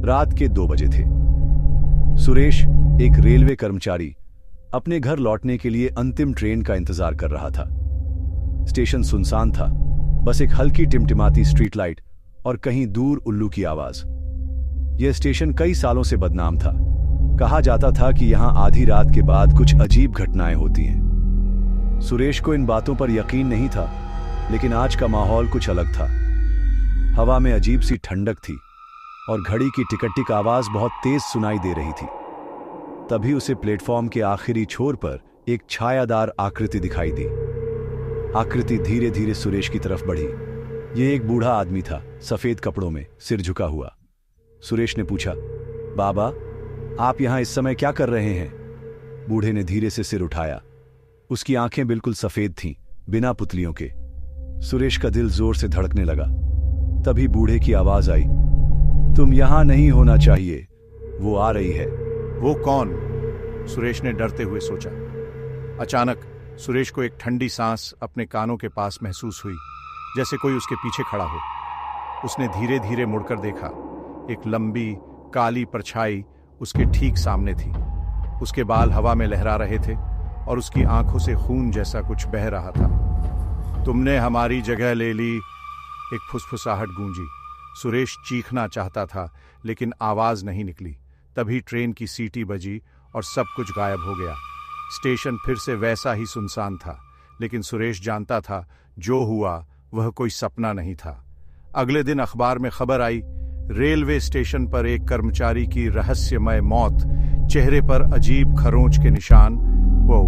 रात के 2 बजे थे। सुरेश, एक रेलवे कर्मचारी, अपने घर लौटने के लिए अंतिम ट्रेन का इंतजार कर रहा था। स्टेशन सुनसान था, बस एक हल्की टिमटिमाती स्ट्रीट लाइट और कहीं दूर उल्लू की आवाज। यह स्टेशन कई सालों से बदनाम था। कहा जाता था कि यहां आधी रात के बाद कुछ अजीब घटनाएं होती हैं। सुरेश को इन बातों पर यकीन नहीं था, लेकिन आज का माहौल कुछ अलग था। हवा में अजीब सी ठंडक थी और घड़ी की टिक टिक आवाज बहुत तेज सुनाई दे रही थी। तभी उसे प्लेटफॉर्म के आखिरी छोर पर एक छायादार आकृति दिखाई दी। आकृति धीरे धीरे सुरेश की तरफ बढ़ी। यह एक बूढ़ा आदमी था, सफेद कपड़ों में, सिर झुका हुआ। सुरेश ने पूछा, बाबा, आप यहां इस समय क्या कर रहे हैं? बूढ़े ने धीरे से सिर उठाया। उसकी आंखें बिल्कुल सफेद थीं, बिना पुतलियों के। सुरेश का दिल जोर से धड़कने लगा। तभी बूढ़े की आवाज आई, तुम यहां नहीं होना चाहिए, वो आ रही है। वो कौन? सुरेश ने डरते हुए सोचा। अचानक सुरेश को एक ठंडी सांस अपने कानों के पास महसूस हुई, जैसे कोई उसके पीछे खड़ा हो। उसने धीरे धीरे मुड़कर देखा। एक लंबी काली परछाई उसके ठीक सामने थी। उसके बाल हवा में लहरा रहे थे और उसकी आंखों से खून जैसा कुछ बह रहा था। तुमने हमारी जगह ले ली, एक फुसफुसाहट गूंजी। सुरेश चीखना चाहता था, लेकिन आवाज नहीं निकली। तभी ट्रेन की सीटी बजी और सब कुछ गायब हो गया। स्टेशन फिर से वैसा ही सुनसान था, लेकिन सुरेश जानता था जो हुआ वह कोई सपना नहीं था। अगले दिन अखबार में खबर आई, रेलवे स्टेशन पर एक कर्मचारी की रहस्यमय मौत, चेहरे पर अजीब खरोंच के निशान। वो